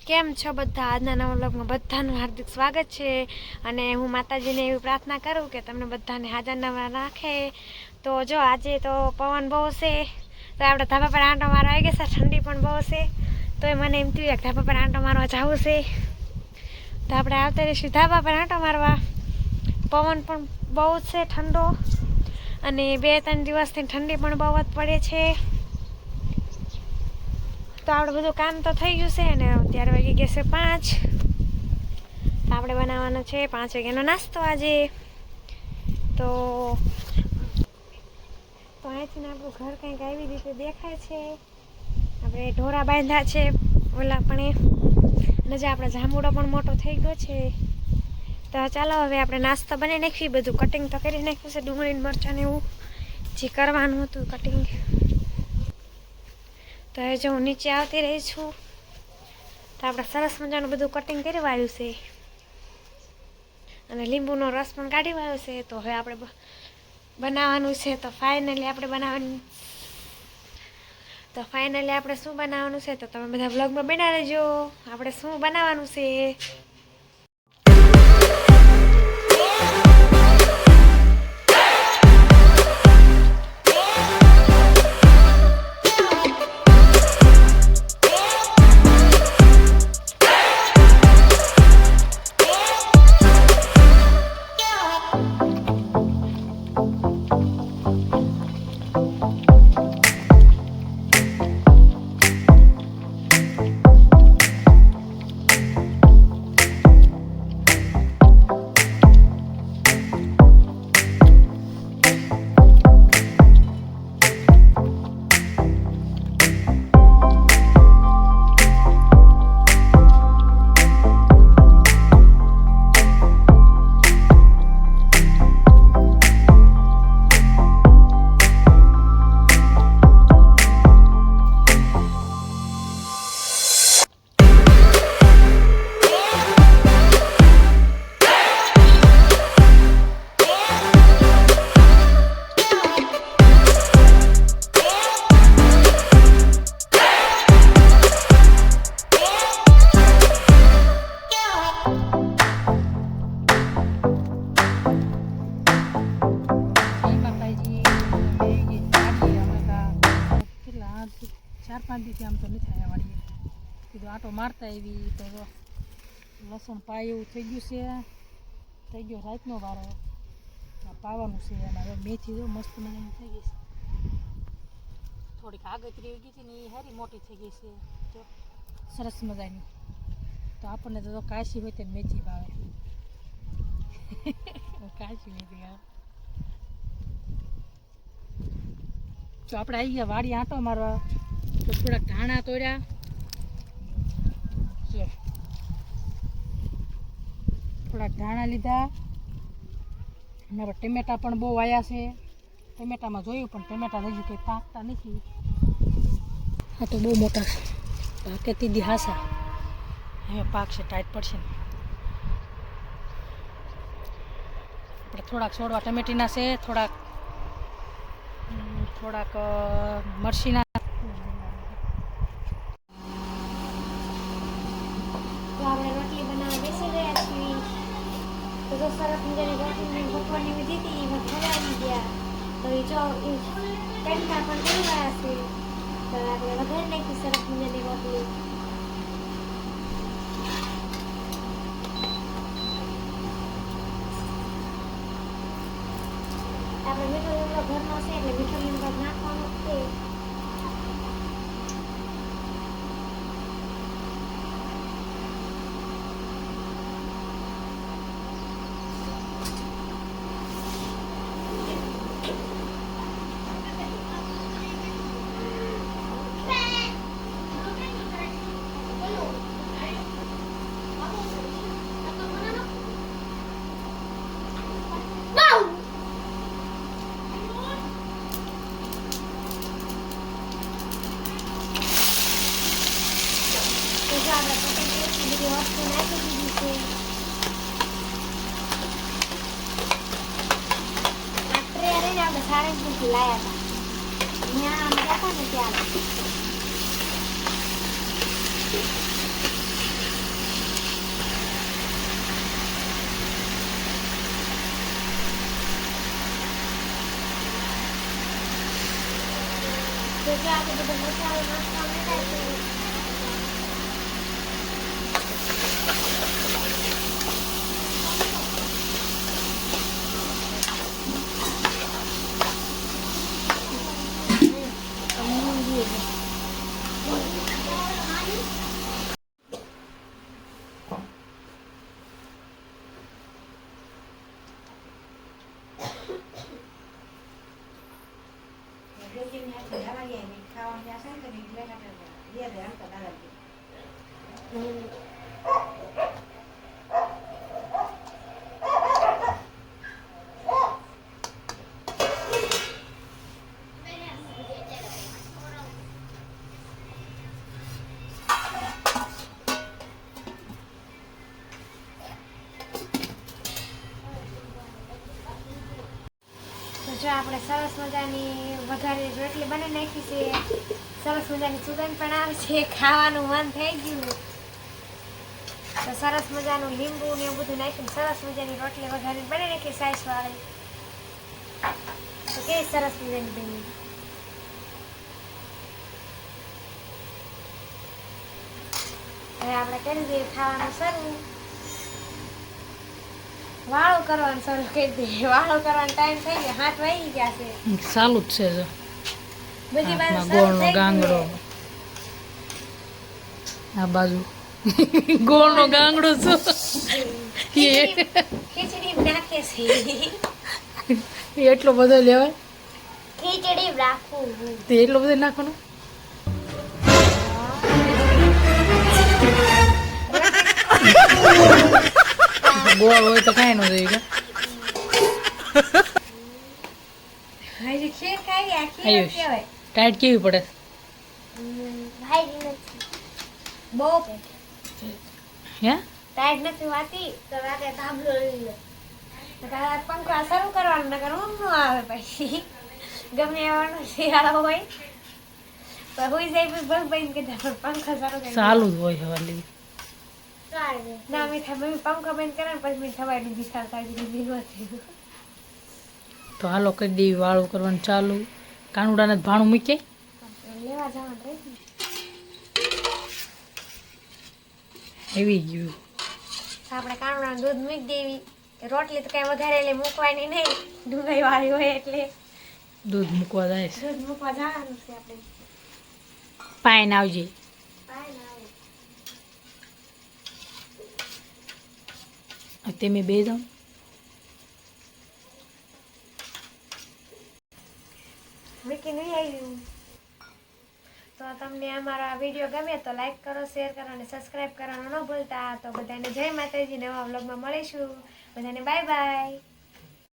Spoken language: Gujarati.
કેમ છો બધા? આજના નવા વ્લોગમાં બધાનું હાર્દિક સ્વાગત છે અને હું માતાજીને એવી પ્રાર્થના કરું કે તમને બધાને હાજર નવા રાખે। તો જો આજે તો પવન બહુ છે, તો આપણે ધાબા પર આંટો મારવા આવી ગયા છે। ઠંડી પણ બહુ છે, તો મને એમ થયું કે ધાબા પર આંટો મારવા જવું છે, તો આપણે આવતા રહીશું ધાબા પર આંટો મારવા। પવન પણ બહુ છે ઠંડો, અને 2-3 દિવસથી ઠંડી પણ બહુ જ પડે છે। તો આપણે બધું કામ તો થઈ ગયું છે અને અત્યારે વાગી ગયા છે 5। તો આપણે બનાવવાનો છે 5 વાગ્યાનો નાસ્તો આજે। તો અહીંથી આપણું ઘર કંઈક આવી રીતે દેખાય છે। આપણે ઢોરા બાંધ્યા છે ઓલા પણ, અને જે આપણો જાંબુડો પણ મોટો થઈ ગયો છે। તો ચાલો હવે આપણે નાસ્તો બનાવી નાખીએ। બધું કટિંગ તો કરી નાખ્યું છે, ડુંગળી મરચાં ને એવું જે કરવાનું હતું કટિંગ। તો હવે જો હું નીચે આવતી રહી છું, તો આપણે સરસ મજાનું બધું કટિંગ કરી વાળ્યું છે અને લીંબુનો રસ પણ કાઢી વાળ્યો છે। તો હવે આપણે બનાવવાનું છે। તો ફાઇનલી આપણે શું બનાવવાનું છે તો તમે બધા વ્લોગમાં બના રહેજો, આપણે શું બનાવવાનું છે। થી આમ તો નથી આવ્યા વાળીએ, કીધું આટો મારતા આવી તો લસણ પાય એવું થઈ ગયું છે, થઈ ગયો રાતનો વારો પાવાનું છે। અને હવે મેથી જો મસ્ત મજાની થઈ ગઈ છે, થોડીક આગતરી ગઈ હતી ને એ સારી મોટી થઈ ગઈ છે, જો સરસ મજાની। તો આપણને તો કાશી હોય તો મેથી ભાવે, કાશી મેથી આવે। તો આપણે આવી ગયા વાડી આંટો મારવા, તો થોડાક ધાણા તોડ્યા, થોડાક ધાણા લીધા, અને હવે ટમેટા પણ બહુ આવ્યા છે। ટમેટામાં જોયું પણ ટમેટા હજુ કંઈ પાકતા નથી, આ તો બહુ મોટા છે, પાકે તીધી હાસા, હવે પાકશે ટાઈટ પડશે ને। આપણે થોડાક છોડવા ટમેટીના છે, થોડાક મરસીના। તો આપણે રોટલી બનાવવા બેસી ગયા છીએ। તો સરસ મજાની રોટલી ભગવાનની વિધિ હતી, એમાં ખવડાવી ગયા। તો એ જો કંટા પણ કરી રહ્યા છે, તો આપણે વધારે નાખી સરસ મજાની રોટલી। આપણે મીઠો લીમડો ઘરનો છે એટલે મીઠો લીમડો નાખવાનો છે। આપણે બધી વસ્તુ નાખી દીધી છે। આ ટ્રે રહીને આપણે સાળંગપુરથી લાવ્યા હતા, ત્યાં અમે ગયા હતા ને ત્યારે। જો આપણે બધો મસાલો નાખવા માંડ્યા છે. જો આપણે સરસ મજાની વઘારેલી રોટલી બની નાખી છે. સરસ મજાની સુગંધ પણ આવે છે, ખાવાનું મન થઈ ગયું. તો સરસ મજાનું લીંબુ ને એવું બધું નાખીને સરસ મજાની રોટલી વઘારીને બની નાખી સાઈસ વાળી. તો કેવી સરસ મજાની બની. હવે આપણે કરી દઈએ ખાવાનું શરૂ. વાળો કરવાનું શરૂ કરી દઈએ. વાળો કરવાનો ટાઈમ થઈ ગયો, 7 વાગી ગયા છે. ચાલુ જ છે જો બધી બાજુ હાથમાં શરૂ ગોળનો થઈ ગાંગડો. ગયું. આ બાજુ ગોળનો ગાંગડો છો ખીચડી નાખે છે. એટલો બધો લેવાય? ખીચડી રાખવું. તે એટલો બધો નાખવાનો? ગોળ હોય તો કાંઈ ન જોઈએ કે હજી ખીર ખાઈ ગયા. ખીર આયુષ. કહેવાય. ટાઈટ કેવી પડે? ભાઈ નથી બહુ હે ટાઈટ નથી વાતી તો રાતે તાંબલો લઈ લે. પંખા શરૂ કરવાનું નકર ઊંઘ ન આવે. પછી ગમે એવાનો શિયાળો હોય તો હુઈ જાય પછી ભગ ભાઈ કીધા પણ પંખા શરૂ કરી ચાલુ જ હોય હવાલી. ના મીઠા મમ્મી પંખો બંધ કરે ને પછી મેં થવાય દીધી ખાતા દીધી. તો હાલો કરી દેવી વાળું કરવાનું ચાલુ. કાનુડાને ભાણું મૂકે લેવા જવાનું રહી. આવી ગયું. આપણે કાણુડાનું દૂધ મૂકી દેવી. રોટલી તો કઈ વધારેલી મૂકવાની નહીં, ડુંગળી વાળી હોય એટલે દૂધ મૂકવા જાય છે. દૂધ મૂકવા જવાનું છે આપણે. પાઈન આવજે. તમે બે જાઓ. મૂકી નહીં આવ્યું. તો તમને અમારો આ વિડીયો ગમે તો લાઈક કરો, શેર કરો અને સબસ્ક્રાઈબ કરવાનું ન ભૂલતા. તો બધાને જય માતાજી. નવા વ્લોગમાં મળીશું. બધાને બાય બાય.